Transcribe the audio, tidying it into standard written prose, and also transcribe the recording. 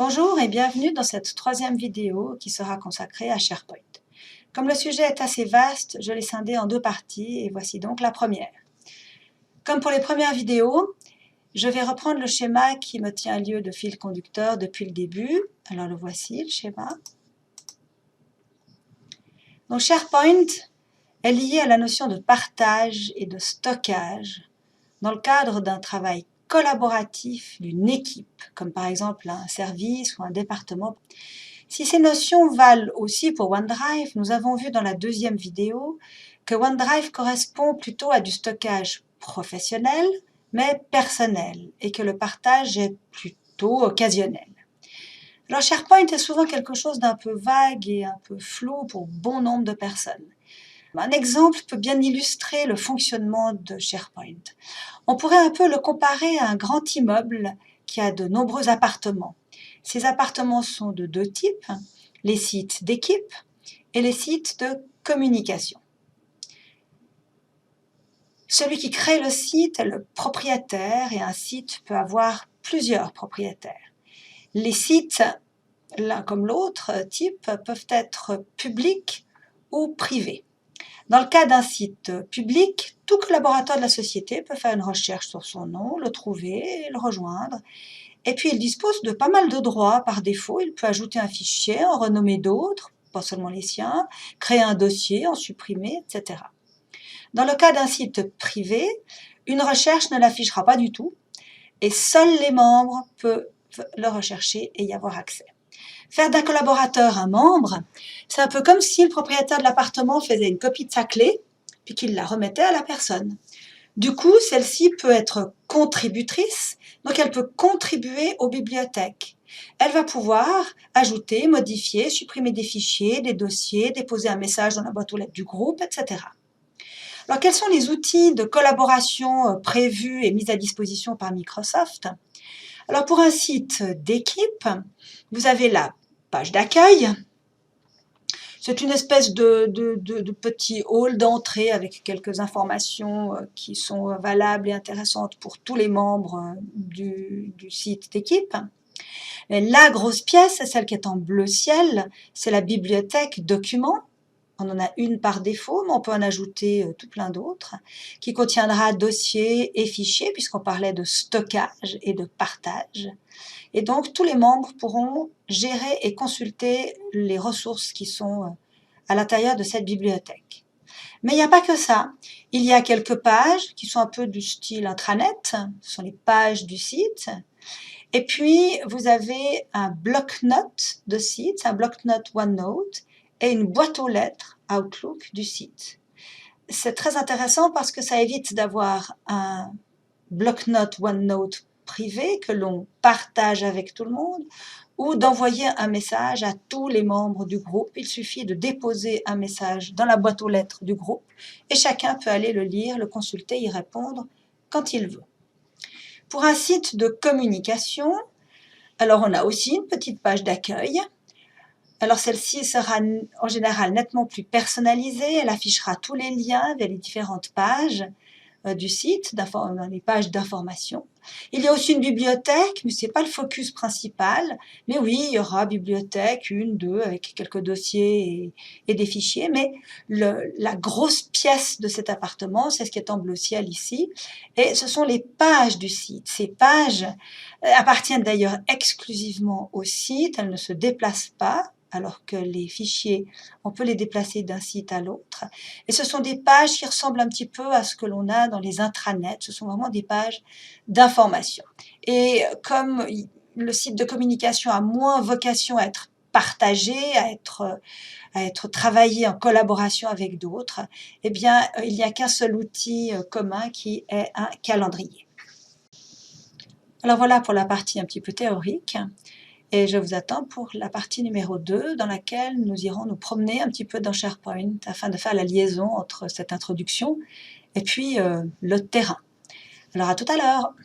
Bonjour et bienvenue dans cette troisième vidéo qui sera consacrée à SharePoint. Comme le sujet est assez vaste, je l'ai scindé en deux parties et voici donc la première. Comme pour les premières vidéos, je vais reprendre le schéma qui me tient lieu de fil conducteur depuis le début. Alors le voici, le schéma. Donc SharePoint est lié à la notion de partage et de stockage dans le cadre d'un travail collaboratif d'une équipe, comme par exemple un service ou un département. Si ces notions valent aussi pour OneDrive, nous avons vu dans la deuxième vidéo que OneDrive correspond plutôt à du stockage professionnel, mais personnel, et que le partage est plutôt occasionnel. Alors SharePoint est souvent quelque chose d'un peu vague et un peu flou pour bon nombre de personnes. Un exemple peut bien illustrer le fonctionnement de SharePoint. On pourrait un peu le comparer à un grand immeuble qui a de nombreux appartements. Ces appartements sont de deux types, les sites d'équipe et les sites de communication. Celui qui crée le site est le propriétaire et un site peut avoir plusieurs propriétaires. Les sites, l'un comme l'autre type, peuvent être publics ou privés. Dans le cas d'un site public, tout collaborateur de la société peut faire une recherche sur son nom, le trouver et le rejoindre. Et puis il dispose de pas mal de droits par défaut. Il peut ajouter un fichier, en renommer d'autres, pas seulement les siens, créer un dossier, en supprimer, etc. Dans le cas d'un site privé, une recherche ne l'affichera pas du tout et seuls les membres peuvent le rechercher et y avoir accès. Faire d'un collaborateur un membre, c'est un peu comme si le propriétaire de l'appartement faisait une copie de sa clé, puis qu'il la remettait à la personne. Du coup, celle-ci peut être contributrice, donc elle peut contribuer aux bibliothèques. Elle va pouvoir ajouter, modifier, supprimer des fichiers, des dossiers, déposer un message dans la boîte aux lettres du groupe, etc. Alors, quels sont les outils de collaboration prévus et mis à disposition par Microsoft ? Alors, pour un site d'équipe, vous avez la page d'accueil. C'est une espèce de petit hall d'entrée avec quelques informations qui sont valables et intéressantes pour tous les membres du site d'équipe. La grosse pièce, celle qui est en bleu ciel, c'est la bibliothèque documents. On en a une par défaut, mais on peut en ajouter tout plein d'autres, qui contiendra dossiers et fichiers, puisqu'on parlait de stockage et de partage. Et donc, tous les membres pourront gérer et consulter les ressources qui sont à l'intérieur de cette bibliothèque. Mais il n'y a pas que ça. Il y a quelques pages qui sont un peu du style intranet, ce sont les pages du site. Et puis, vous avez un bloc-notes de site, un bloc-notes OneNote, et une boîte aux lettres Outlook du site. C'est très intéressant parce que ça évite d'avoir un bloc-notes OneNote privé que l'on partage avec tout le monde ou d'envoyer un message à tous les membres du groupe. Il suffit de déposer un message dans la boîte aux lettres du groupe et chacun peut aller le lire, le consulter, y répondre quand il veut. Pour un site de communication, alors on a aussi une petite page d'accueil. Alors celle-ci sera en général nettement plus personnalisée, elle affichera tous les liens vers les différentes pages du site, les pages d'information. Il y a aussi une bibliothèque, mais ce n'est pas le focus principal. Mais oui, il y aura bibliothèque, une, deux, avec quelques dossiers et des fichiers. Mais la grosse pièce de cet appartement, c'est ce qui est en bleu ciel ici. Et ce sont les pages du site. Ces pages appartiennent d'ailleurs exclusivement au site, elles ne se déplacent pas, alors que les fichiers, on peut les déplacer d'un site à l'autre. Et ce sont des pages qui ressemblent un petit peu à ce que l'on a dans les intranets. Ce sont vraiment des pages d'information. Et comme le site de communication a moins vocation à être partagé, à être travaillé en collaboration avec d'autres, eh bien, il n'y a qu'un seul outil commun qui est un calendrier. Alors voilà pour la partie un petit peu théorique. Et je vous attends pour la partie numéro 2 dans laquelle nous irons nous promener un petit peu dans SharePoint afin de faire la liaison entre cette introduction et puis le terrain. Alors à tout à l'heure.